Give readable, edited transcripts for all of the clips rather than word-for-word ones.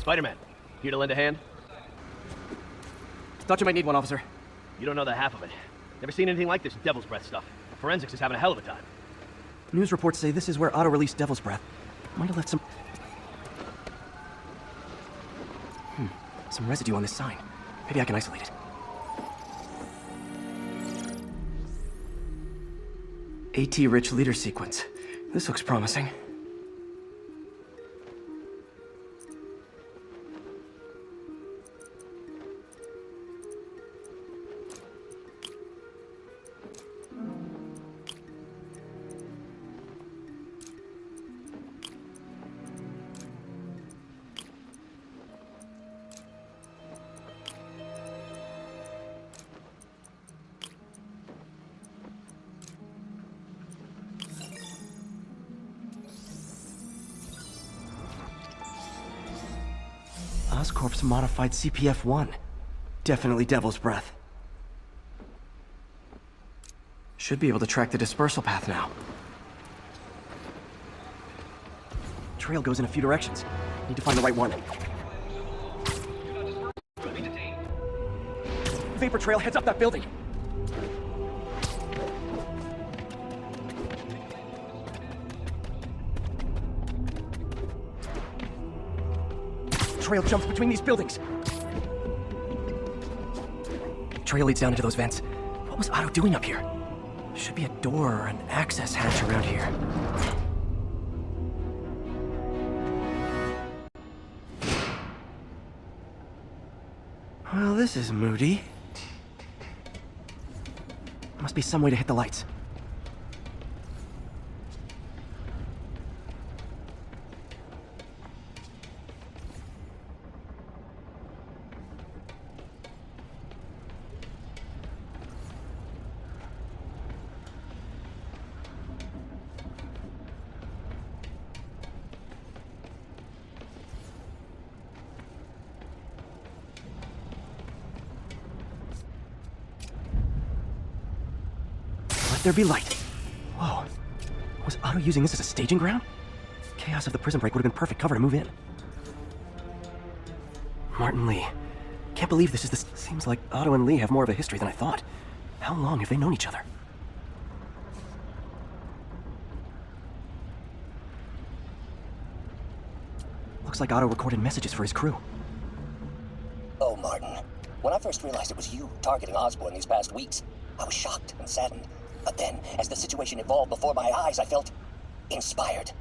Spider-Man, here to lend a hand? Thought you might need one, officer. You don't know the half of it. Never seen anything like this Devil's Breath stuff. Forensics is having a hell of a time. News reports say this is where Otto released Devil's Breath. Might have left some residue on this sign. Maybe I can isolate it. AT-rich leader sequence. This looks promising. Oscorp's modified CPF-1. Definitely Devil's Breath. Should be able to track the dispersal path now. Trail goes in a few directions. Need to find the right one. Vapor trail heads up that building. Trail jumps between these buildings. Trail leads down into those vents. What was Otto doing up here? Should be a door or an access hatch around here. Well, this is moody. Must be some way to hit the lights. There be light. Whoa. Was Otto using this as a staging ground? Chaos of the prison break would have been perfect cover to move in. Martin Lee. Can't believe this is the... Seems like Otto and Lee have more of a history than I thought. How long have they known each other? Looks like Otto recorded messages for his crew. Oh, Martin. When I first realized it was you targeting Osborn these past weeks, I was shocked and saddened. But then, as the situation evolved before my eyes, I felt inspired.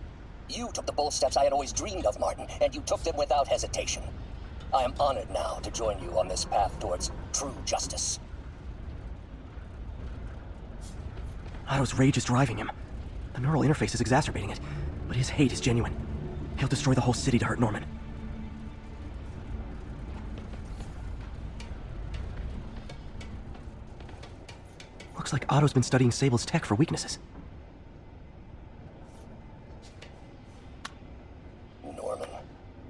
You took the bold steps I had always dreamed of, Martin, and you took them without hesitation. I am honored now to join you on this path towards true justice. Otto's rage is driving him. The neural interface is exacerbating it, but his hate is genuine. He'll destroy the whole city to hurt Norman. Looks like Otto's been studying Sable's tech for weaknesses. Norman.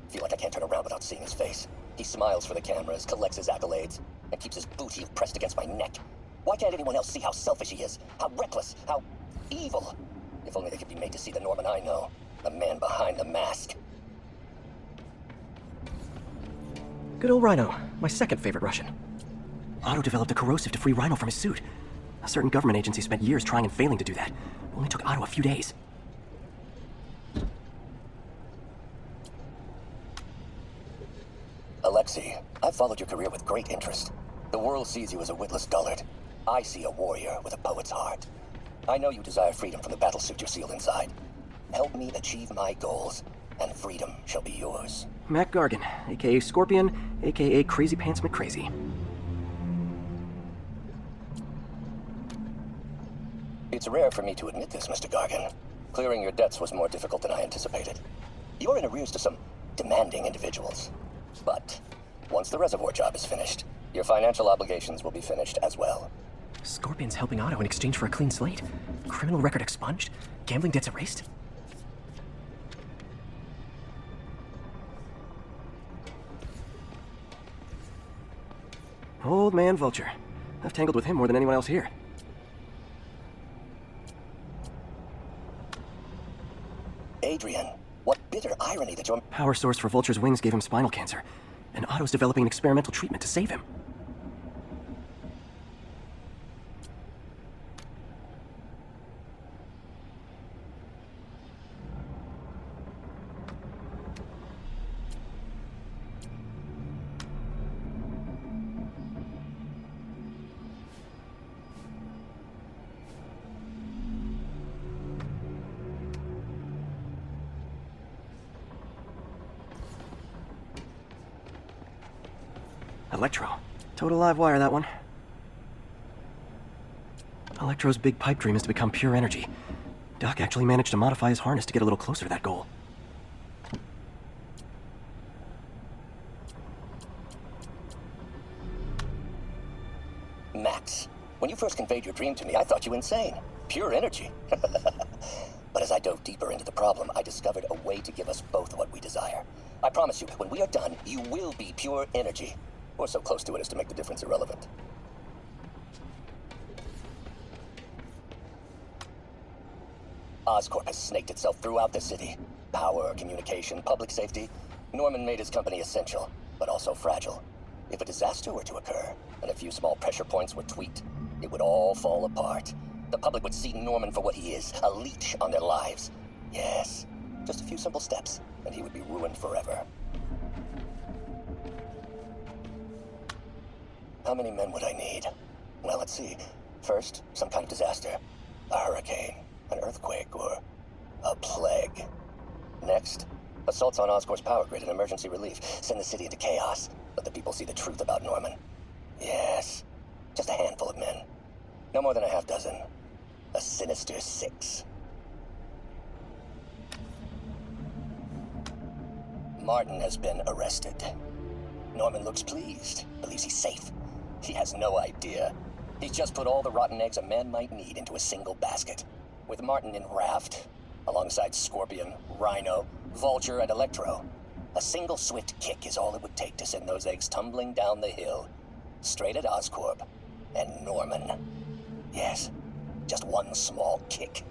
Feel like I can't turn around without seeing his face. He smiles for the cameras, collects his accolades, and keeps his boot heel pressed against my neck. Why can't anyone else see how selfish he is? How reckless? How evil? If only they could be made to see the Norman I know. The man behind the mask. Good old Rhino. My second favorite Russian. Otto developed a corrosive to free Rhino from his suit. A certain government agency spent years trying and failing to do that. It only took Otto a few days. Alexei, I've followed your career with great interest. The world sees you as a witless dullard. I see a warrior with a poet's heart. I know you desire freedom from the battlesuit you're sealed inside. Help me achieve my goals, and freedom shall be yours. Mac Gargan, aka Scorpion, aka Crazy Pants McCrazy. It's rare for me to admit this, Mr. Gargan. Clearing your debts was more difficult than I anticipated. You're in arrears to some demanding individuals. But once the reservoir job is finished, your financial obligations will be finished as well. Scorpion's helping Otto in exchange for a clean slate. Criminal record expunged? Gambling debts erased? Old man Vulture. I've tangled with him more than anyone else here. Adrian, What bitter irony that your Power source for Vulture's wings gave him spinal cancer, and Otto's developing an experimental treatment to save him. Electro. Total live wire, that one. Electro's big pipe dream is to become pure energy. Doc actually managed to modify his harness to get a little closer to that goal. Max, when you first conveyed your dream to me, I thought you insane. Pure energy. But as I dove deeper into the problem, I discovered a way to give us both what we desire. I promise you, when we are done, you will be pure energy. Or so close to it as to make the difference irrelevant. Oscorp has snaked itself throughout the city. Power, communication, public safety. Norman made his company essential, but also fragile. If a disaster were to occur, and a few small pressure points were tweaked, it would all fall apart. The public would see Norman for what he is, a leech on their lives. Yes, just a few simple steps, and he would be ruined forever. How many men would I need? Well, let's see. First, some kind of disaster. A hurricane, an earthquake, or a plague. Next, assaults on Oscorp's power grid and emergency relief. Send the city into chaos. Let the people see the truth about Norman. Yes, just a handful of men. No more than a half dozen. A sinister 6. Martin has been arrested. Norman looks pleased, believes he's safe. He has no idea. He's just put all the rotten eggs a man might need into a single basket. With Martin in raft, alongside Scorpion, Rhino, Vulture, and Electro. A single swift kick is all it would take to send those eggs tumbling down the hill. Straight at Oscorp and Norman. Yes, just one small kick.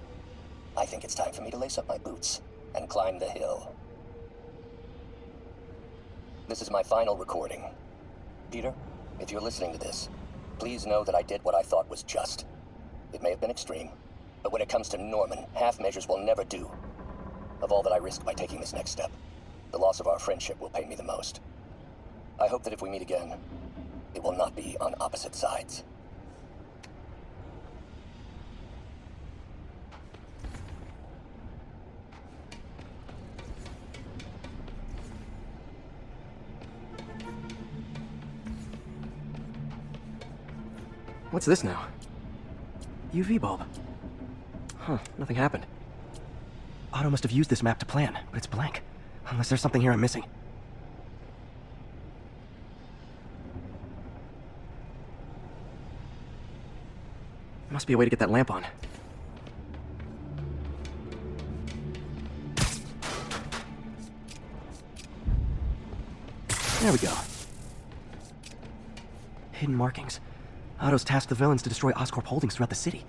I think it's time for me to lace up my boots and climb the hill. This is my final recording. Peter, if you're listening to this, please know that I did what I thought was just. It may have been extreme, but when it comes to Norman, half measures will never do. Of all that I risked by taking this next step, the loss of our friendship will pain me the most. I hope that if we meet again, it will not be on opposite sides. What's this now? UV bulb. Huh, nothing happened. Otto must have used this map to plan, but it's blank. Unless there's something here I'm missing. Must be a way to get that lamp on. There we go. Hidden markings. Otto's tasked the villains to destroy Oscorp holdings throughout the city.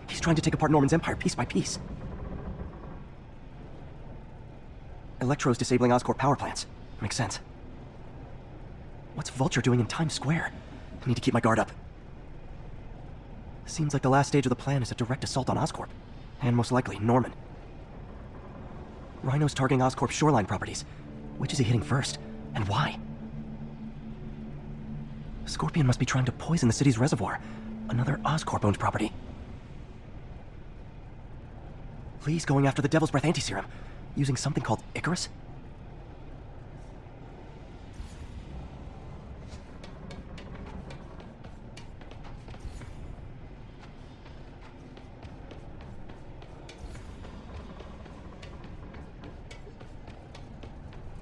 He's trying to take apart Norman's empire piece by piece. Electro's disabling Oscorp power plants. Makes sense. What's Vulture doing in Times Square? I need to keep my guard up. Seems like the last stage of the plan is a direct assault on Oscorp. And most likely, Norman. Rhino's targeting Oscorp's shoreline properties. Which is he hitting first? And why? Scorpion must be trying to poison the city's reservoir. Another Oscorp-owned property. Lee's going after the Devil's Breath anti-serum, using something called Icarus?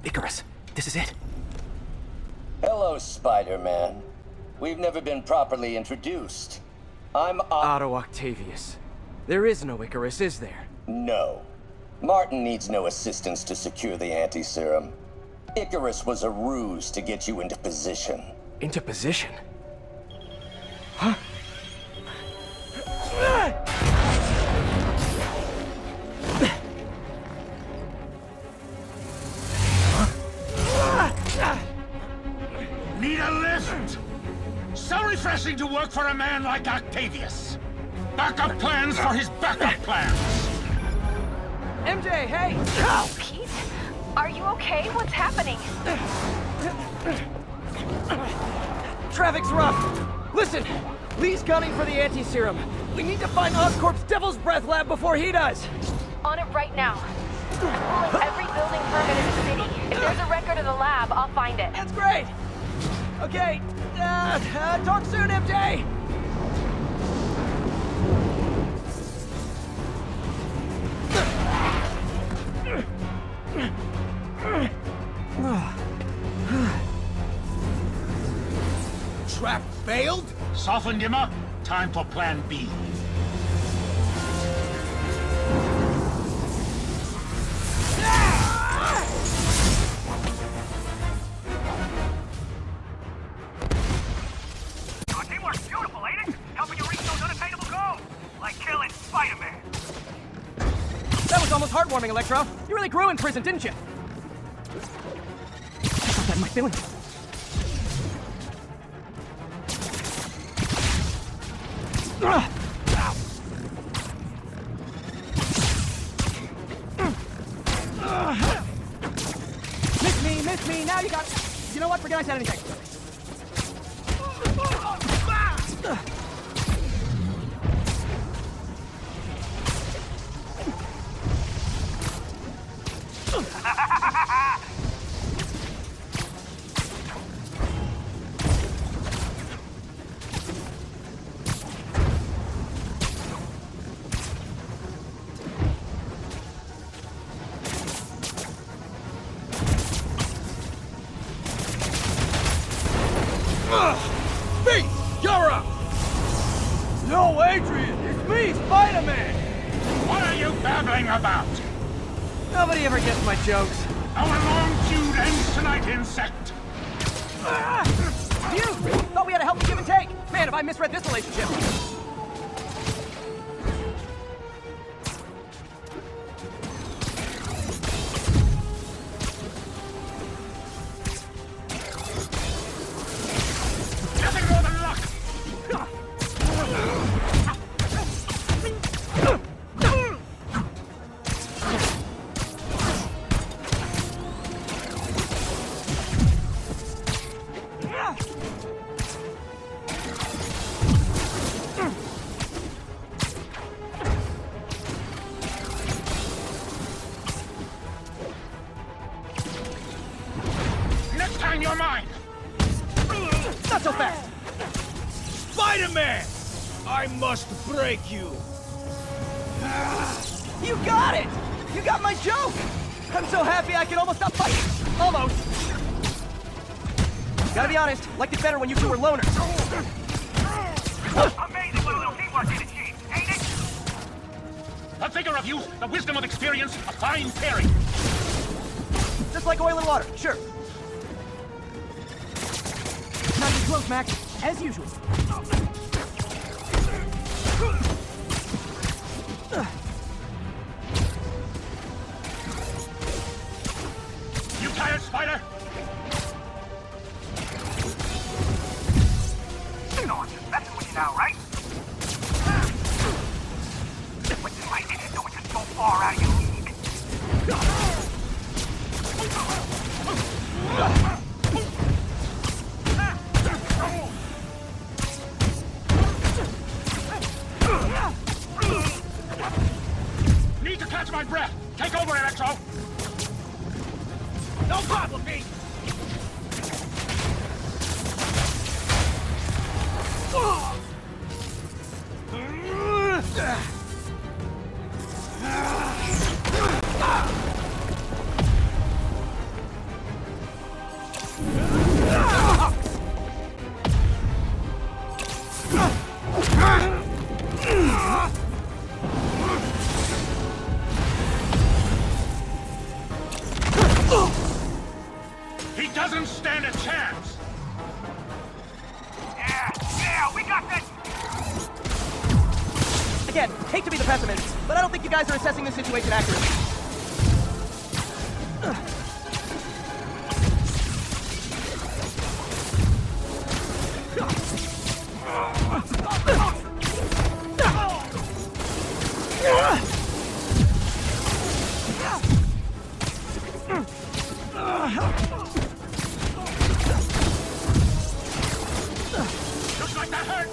Icarus, this is it. Hello, Spider-Man. We've never been properly introduced. I'm Otto Octavius. There is no Icarus, is there? No. Martin needs no assistance to secure the anti-serum. Icarus was a ruse to get you into position. Into position? Huh? refreshing to work for a man like Octavius. Backup plans for his backup plans. MJ, hey! Pete? Are you okay? What's happening? Traffic's rough. Listen, Lee's gunning for the anti-serum. We need to find Oscorp's Devil's Breath lab before he does. On it right now. I'm pulling every building permit in the city. If there's a record of the lab, I'll find it. That's great. Okay, talk soon, MJ. Trap failed? Softened him up. Time for plan B. Teamwork's beautiful, ain't it? Helping you reach those unattainable goals. Like killing Spider-Man. That was almost heartwarming, Electro. You really grew in prison, didn't you? I felt that in my feelings. Miss me, now you got... You know what, forget I said anything. Pete, you're up! No, Adrian, it's me, Spider-Man! What are you babbling about? Nobody ever gets my jokes. Our long feud ends tonight, insect. You! Thought we had a healthy give and take. Man, have I misread this relationship. Nothing more than luck. Next time you're mine. Not so fast! Spider-Man! I must break you. You got it! You got my joke! I'm so happy I can almost stop fighting! Almost! Gotta be honest, liked it better when you two were loners. Amazing what a little teamwork can achieve, ain't it? The vigor of youth, the wisdom of experience, a fine pairing. Just like oil and water, sure. Not too close, Max. As usual. You tired, Spider? You know I'm just messing with you now, right? But you might need to know it's just so far out of your league. Need to catch my breath. Take over, Elelctro. No problem, Pete. He doesn't stand a chance. Yeah, we got this. Again, hate to be the pessimist, but I don't think you guys are assessing the situation accurately. Looks like that hurt!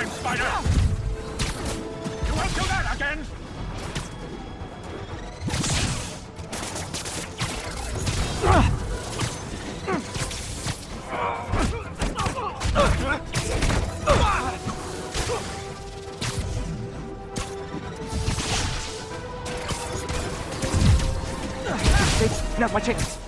Spider! You won't do that again! Now's my chance.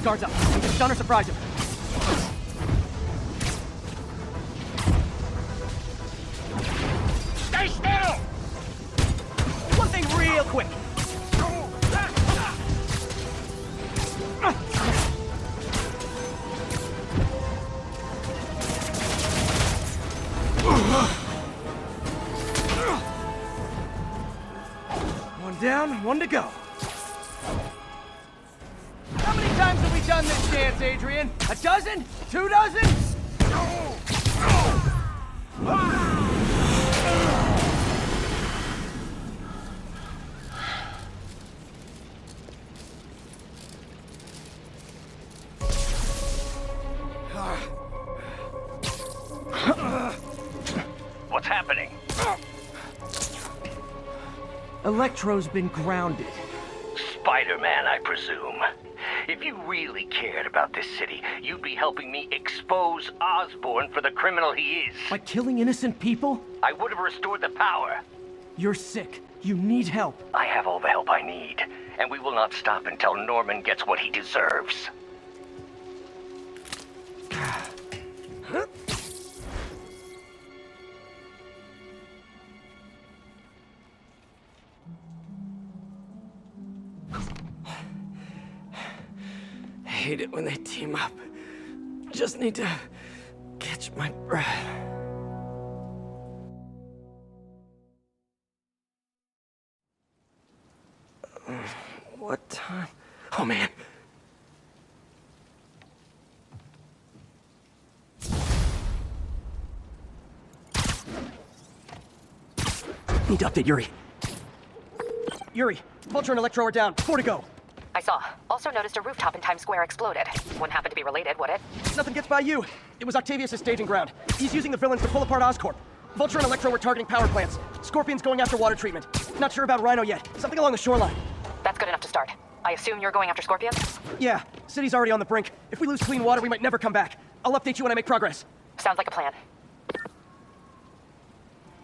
Guards up. Stun or surprise him. Stay still! One thing real quick. One down, one to go. How many times have we done this dance, Adrian? A dozen? 2 dozen? What's happening? Electro's been grounded. Spider-Man, I presume. If you really cared about this city, you'd be helping me expose Osborn for the criminal he is. By killing innocent people? I would have restored the power. You're sick. You need help. I have all the help I need, and we will not stop until Norman gets what he deserves. I hate it when they team up. Just need to catch my breath. What time? Oh, man. Need to update Yuri. Yuri, Vulture and Electro are down. 4 to go. I saw. Also noticed a rooftop in Times Square exploded. Wouldn't happen to be related, would it? Nothing gets by you. It was Octavius' staging ground. He's using the villains to pull apart Oscorp. Vulture and Electro were targeting power plants. Scorpion's going after water treatment. Not sure about Rhino yet. Something along the shoreline. That's good enough to start. I assume you're going after Scorpion? Yeah, city's already on the brink. If we lose clean water, we might never come back. I'll update you when I make progress. Sounds like a plan.